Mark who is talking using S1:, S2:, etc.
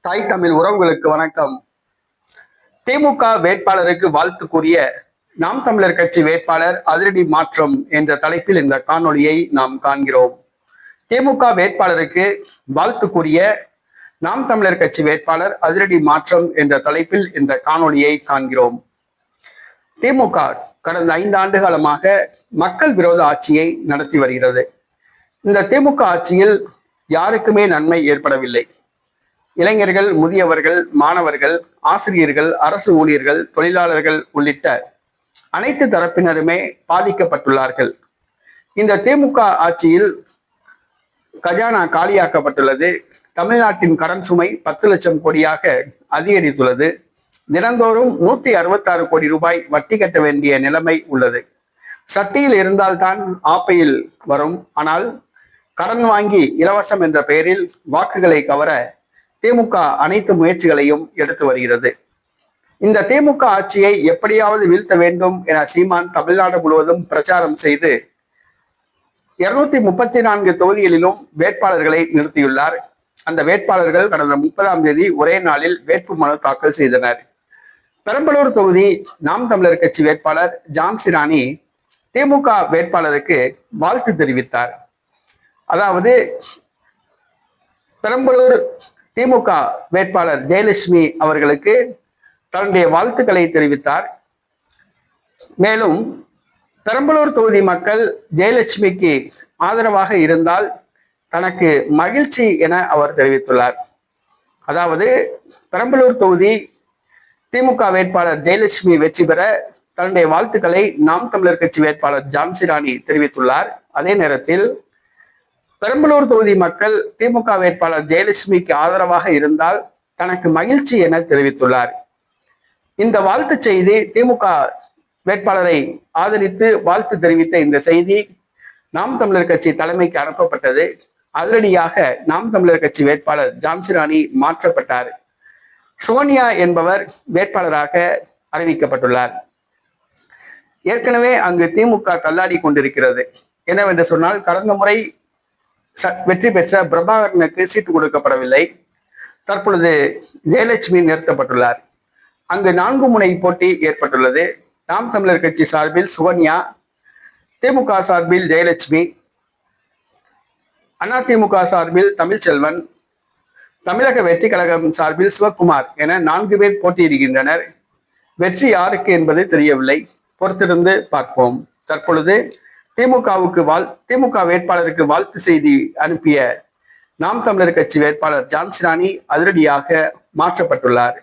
S1: தாய் தமிழ் உறவுகளுக்கு வணக்கம். திமுக வேட்பாளருக்கு வாழ்த்து கூறிய நாம் தமிழர் கட்சி வேட்பாளர் அதிரடி மாற்றம் என்ற தலைப்பில் இந்த காணொளியை நாம் காண்கிறோம். திமுக வேட்பாளருக்கு வாழ்த்து கூறிய நாம் தமிழர் கட்சி வேட்பாளர் அதிரடி மாற்றம் என்ற தலைப்பில் இந்த காணொளியை காண்கிறோம். திமுக கடந்த 5 ஆண்டு காலமாக மக்கள் விரோத ஆட்சியை நடத்தி வருகிறது. இந்த திமுக ஆட்சியில் யாருக்குமே நன்மை ஏற்படவில்லை. இளைஞர்கள், முதியவர்கள், மாணவர்கள், ஆசிரியர்கள், அரசு ஊழியர்கள், தொழிலாளர்கள் உள்ளிட்ட அனைத்து தரப்பினருமே பாதிக்கப்பட்டுள்ளார்கள். இந்த திமுக ஆட்சியில் கஜானா காலியாக்கப்பட்டுள்ளது. தமிழ்நாட்டின் கடன் சுமை 10 லட்சம் கோடியாக அதிகரித்துள்ளது. தினந்தோறும் 166 கோடி ரூபாய் வட்டி கட்ட வேண்டிய நிலைமை உள்ளது. சட்டியில் இருந்தால்தான் ஆப்பையில் வரும். ஆனால் கடன் வாங்கி இலவசம் என்ற பெயரில் வாக்குகளை கவர திமுக அனைத்து முயற்சிகளையும் எடுத்து வருகிறது. இந்த திமுக ஆட்சியை எப்படியாவது வீழ்த்த வேண்டும் என சீமான் தமிழ்நாடு முழுவதும் பிரச்சாரம் செய்து 234 தொகுதிகளிலும் வேட்பாளர்களை நிறுத்தியுள்ளார். அந்த வேட்பாளர்கள் கடந்த 30ஆம் தேதி ஒரே நாளில் வேட்புமனு தாக்கல் செய்தனர். பெரம்பலூர் தொகுதி நாம் தமிழர் கட்சி வேட்பாளர் ஜான்சி ராணி திமுக வேட்பாளருக்கு வாழ்த்து தெரிவித்தார். அதாவது பெரம்பலூர் திமுக வேட்பாளர் ஜெயலட்சுமி அவர்களுக்கு தன்னுடைய வாழ்த்துக்களை தெரிவித்தார். மேலும் பெரம்பலூர் தொகுதி மக்கள் ஜெயலட்சுமிக்கு ஆதரவாக இருந்தால் தனக்கு மகிழ்ச்சி என அவர் தெரிவித்துள்ளார். அதாவது பெரம்பலூர் தொகுதி திமுக வேட்பாளர் ஜெயலட்சுமி வெற்றி பெற தன்னுடைய வாழ்த்துக்களை நாம் தமிழர் கட்சி வேட்பாளர் ஜான்சி ராணி தெரிவித்துள்ளார். அதே நேரத்தில் பெரம்பலூர் தொகுதி மக்கள் திமுக வேட்பாளர் ஜெயலட்சுமிக்கு ஆதரவாக இருந்தால் தனக்கு மகிழ்ச்சி என தெரிவித்துள்ளார். இந்த வாழ்த்து செய்தி திமுக வேட்பாளரை ஆதரித்து வாழ்த்து தெரிவித்த இந்த செய்தி நாம் தமிழர் கட்சி தலைமைக்கு அனுப்பப்பட்டது. அதிரடியாக நாம் தமிழர் கட்சி வேட்பாளர் ஜான்சி ராணி மாற்றப்பட்டார். சோனியா என்பவர் வேட்பாளராக அறிவிக்கப்பட்டுள்ளார். ஏற்கனவே அங்கு திமுக தள்ளாடி கொண்டிருக்கிறது. என்னவென்று சொன்னால், கடந்த முறை வெற்றி பெற்ற பிரபாகரனுக்கு சீட்டு கொடுக்கப்படவில்லை. தற்பொழுது ஜெயலட்சுமி நிறுத்தப்பட்டுள்ளார். அங்கு 4 முனை போட்டி ஏற்பட்டுள்ளது. நாம் தமிழர் கட்சி சார்பில் சோனியா, திமுக சார்பில் ஜெயலட்சுமி, அதிமுக சார்பில் தமிழ்ச்செல்வன், தமிழக வெற்றி கழகம் சார்பில் சிவக்குமார் என 4 பேர் போட்டியிடுகின்றனர். வெற்றி யாருக்கு என்பது தெரியவில்லை. பொறுத்திருந்து பார்ப்போம். தற்பொழுது திமுக வேட்பாளருக்கு வாழ்த்து செய்தி அனுப்பிய நாம் தமிழர் கட்சி வேட்பாளர் ஜான்சி ராணி அதிரடியாக மாற்றப்பட்டுள்ளார்.